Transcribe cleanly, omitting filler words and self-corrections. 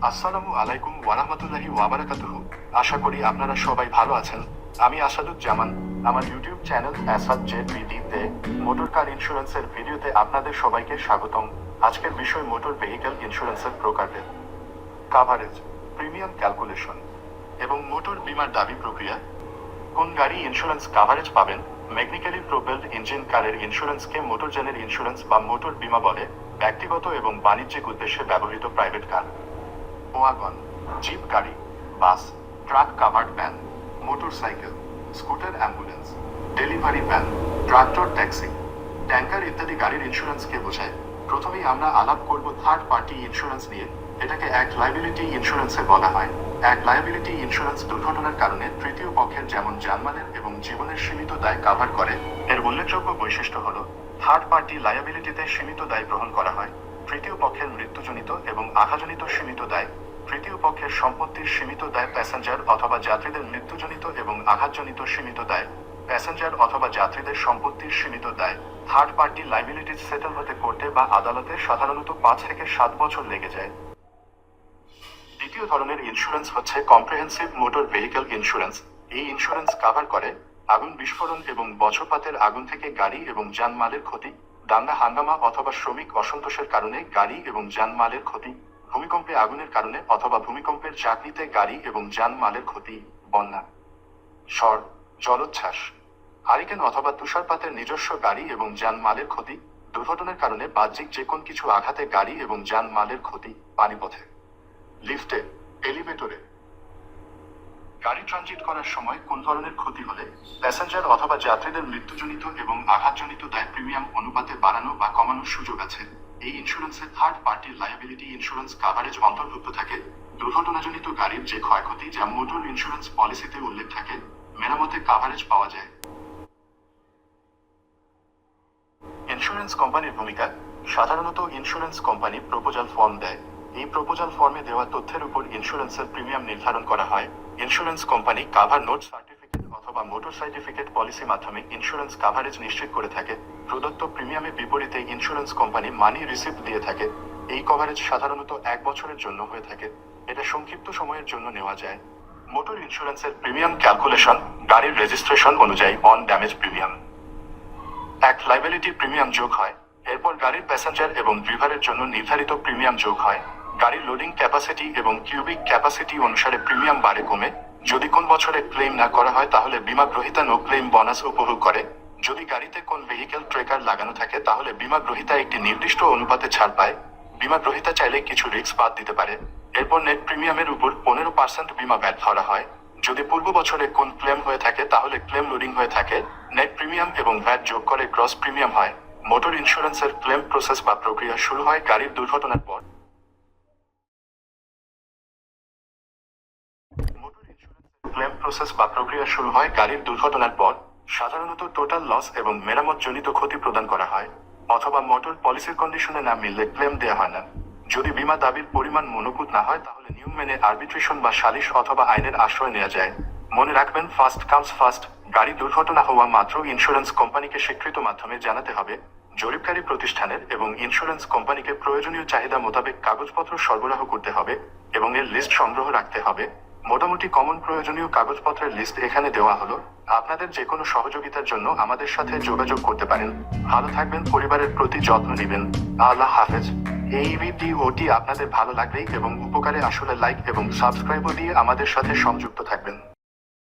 আসসালামু আলাইকুম ওয়ারাহমাতুল্লাহি ওয়াবারাকাতুহু। আশা করি আপনারা সবাই ভালো আছেন। আমি আসাদুজ্জামান। আমার ইউটিউব চ্যানেল আসাদ জেড তে মোটর কার ইন্স্যুরেন্সের ভিডিওতে আপনাদের সবাইকে স্বাগতম। আজকের বিষয় মোটর ভেহিক্যাল ইন্স্যুরেন্সের প্রকারভেদ, কাভারেজ, প্রিমিয়াম ক্যালকুলেশন এবং মোটর বীমার দাবি প্রক্রিয়া। কোন গাড়ি ইন্স্যুরেন্স কাভারেজ পাবেন? মেকানিক্যালি প্রোপেলড ইঞ্জিন কারের ইন্স্যুরেন্সকে মোটরযানের ইন্স্যুরেন্স বা মোটর বীমা বলে। ব্যক্তিগত এবং বাণিজ্যিক উদ্দেশ্যে ব্যবহৃত প্রাইভেট কার, ওয়াগন, জিপ গাড়ি, bus, truck covered van, motorcycle, scooter, ambulance, delivery van, tractor, taxi, tanker ইত্যাদি গাড়ির ইন্স্যুরেন্সকে বোঝায়। প্রথমেই আমরা আলাপ করব থার্ড পার্টি ইন্স্যুরেন্স নিয়ে। এটাকে এক লায়াবিলিটি ইন্স্যুরেন্সে বলা হয়। এক লায়াবিলিটি ইন্স্যুরেন্স দুর্ঘটনার কারণে তৃতীয় পক্ষের যেমন জানমালের এবং জীবনের সীমিত দায় কাভার করে। এর উল্লেখযোগ্য বৈশিষ্ট্য হল থার্ড পার্টি লায়াবিলিটিতে সীমিত দায় গ্রহণ করা হয়। তৃতীয় পক্ষের মৃত্যুজনিত এবং আঘাতজনিত সীমিত দায়, তৃতীয় পক্ষের সম্পত্তির সীমিত দায়, প্যাসেঞ্জার অথবা যাত্রীদের মৃত্যুজনিত এবং আঘাতজনিত সীমিত দায়, প্যাসেঞ্জার অথবা যাত্রীদের সম্পত্তির সীমিত দায়। থার্ড পার্টি লায়াবিলিটিজ সেটেল হতে কোর্টে বা আদালতে সাধারণত 5 থেকে 7 বছর লেগে যায়। দ্বিতীয় ধরনের ইন্স্যুরেন্স হচ্ছে কম্প্রিহেন্সিভ মোটর ভেহিক্যাল ইন্স্যুরেন্স। এই ইন্স্যুরেন্স কাভার করে আগুন, বিস্ফোরণ এবং বজ্রপাতের আগুন থেকে গাড়ি এবং যানমালের ক্ষতি, দাঙ্গা হাঙ্গামা অথবা শ্রমিক অসন্তোষের কারণে গাড়ি এবং যানমালের ক্ষতি, ভূমিকম্পে আগুনের কারণে অথবা ভূমিকম্পের চাকরিতে গাড়ি এবং যানমালের ক্ষতি, বন্যা, ঝড়, জলোচ্ছ্বাস, হারিকেন অথবা তুষারপাতের নিজস্ব গাড়ি এবং যানমালের ক্ষতি, দুর্ঘটনার কারণে বাহ্যিক যে কোন কিছু আঘাতে গাড়ি এবং যানমালের ক্ষতি, পানিপথে, লিফটে, এলিভেটরে, গাড়ি ট্রানজিট করার সময় কোন ধরনের ক্ষতি হলে প্যাসেঞ্জার অথবা যাত্রীদের মৃত্যুজনিত এবং আঘাতজনিত দায় প্রিমিয়াম অনুপাতে বাড়ানো বা কমানোর সুযোগ আছে। এই ইন্স্যুরেন্সে third party liability insurance coverage অন্তর্ভুক্ত থাকে। দুর্ঘটনাজনিত গাড়ির যে ক্ষয়ক্ষতি যা মোটর ইন্স্যুরেন্স পলিসিতে উল্লেখ থাকে, মেরামতে কাভারেজ পাওয়া যায়। ইন্স্যুরেন্স কোম্পানির ভূমিকা। সাধারণত ইন্স্যুরেন্স কোম্পানি প্রপোজাল ফর্ম দেয়। এই প্রপোজাল ফর্মে দেওয়া তথ্যের উপর ইন্স্যুরেন্সের প্রিমিয়াম নির্ধারণ করা হয়। Insurance company cover note certificate অথবা মোটর সার্টিফিকেট পলিসি মাধ্যমে ইন্স্যুরেন্স কাভারেজ নিশ্চিত করে থাকে। প্রদত্ত প্রিমিয়ামের বিপরীতে ইন্স্যুরেন্স কোম্পানি মানি রিসিপ্ট দিয়ে থাকে। এই কভারেজ সাধারণত 1 বছরের জন্য হয়ে থাকে। এটা সংক্ষিপ্ত সময়ের জন্য নেওয়া যায়। মোটর ইন্স্যুরেন্সের প্রিমিয়াম ক্যালকুলেশন। গাড়ির রেজিস্ট্রেশন অনুযায়ী অন ড্যামেজ প্রিমিয়াম এক লায়াবিলিটি প্রিমিয়াম যোগ হয়। এরপর গাড়ির প্যাসেঞ্জার এবং ড্রাইভারের জন্য নির্ধারিত প্রিমিয়াম যোগ হয়। গাড়ির লোডিং ক্যাপাসিটি এবং কিউবিক ক্যাপাসিটি অনুসারে প্রিমিয়াম বাড়ে কমে। যদি কোন বছরে ক্লেম না করা হয় তাহলে বীমা গ্রহীতা নো ক্লেম বোনাস উপভোগ করে। যদি গাড়িতে কোন ভেহিক্যাল ট্রেকার লাগানো থাকে তাহলে বীমা গ্রহীতা একটি নির্দিষ্ট অনুপাতে ছাড় পায়। বীমা গ্রহীতা চাইলে কিছু রিস্ক বাদ দিতে পারে। এরপর নেট প্রিমিয়ামের উপর 15% বীমা ভ্যাট ধরা হয়। যদি পূর্ব বছরে কোন ক্লেম হয়ে থাকে তাহলে ক্লেম লোডিং হয়ে থাকে। নেট প্রিমিয়াম এবং ভ্যাট যোগ করে গ্রস প্রিমিয়াম হয়। মোটর ইন্স্যুরেন্সের ক্লেম প্রসেস বা প্রক্রিয়া শুরু হয় গাড়ির দুর্ঘটনার পর। মোটর ইন্স্যুরেন্সের ক্লেম প্রসেস বা প্রক্রিয়া শুরু হয় গাড়ির দুর্ঘটনার পর। সাধারণত টোটাল লস এবং মেরামত জনিত ক্ষতি প্রদান করা হয়, অথবা মোটর পলিসির কন্ডিশনে না মিললে ক্লেম দেওয়া হয় না। যদি বীমা দাবির পরিমাণ মনোপুত না হয় তাহলে নিয়ম মেনে আরবিট্রেশন বা সালিশ অথবা আইনের আশ্রয় নেওয়া যায়। মনে রাখবেন, ফার্স্ট কামস ফার্স্ট। গাড়ি দুর্ঘটনা হওয়া মাত্র ইন্স্যুরেন্স কোম্পানিকে স্বীকৃত মাধ্যমে জানাতে হবে। জরিপকারী প্রতিষ্ঠানের এবং ইন্স্যুরেন্স কোম্পানিকে প্রয়োজনীয় চাহিদা মোতাবেক কাগজপত্র সরবরাহ করতে হবে এবং এর লিস্ট সংগ্রহ রাখতে হবে। মোটামুটি কমন প্রয়োজনীয় কাগজপত্রের লিস্ট এখানে দেওয়া হলো। আপনাদের যে কোনো সহযোগিতার জন্য আমাদের সাথে যোগাযোগ করতে পারেন। ভালো থাকবেন, পরিবারের প্রতি যত্ন নেবেন। আল্লাহ হাফেজ। এই ভিডিওটি আপনাদের ভালো লাগলে এবং উপকারে আসলে লাইক এবং সাবস্ক্রাইবও দিয়ে আমাদের সাথে সংযুক্ত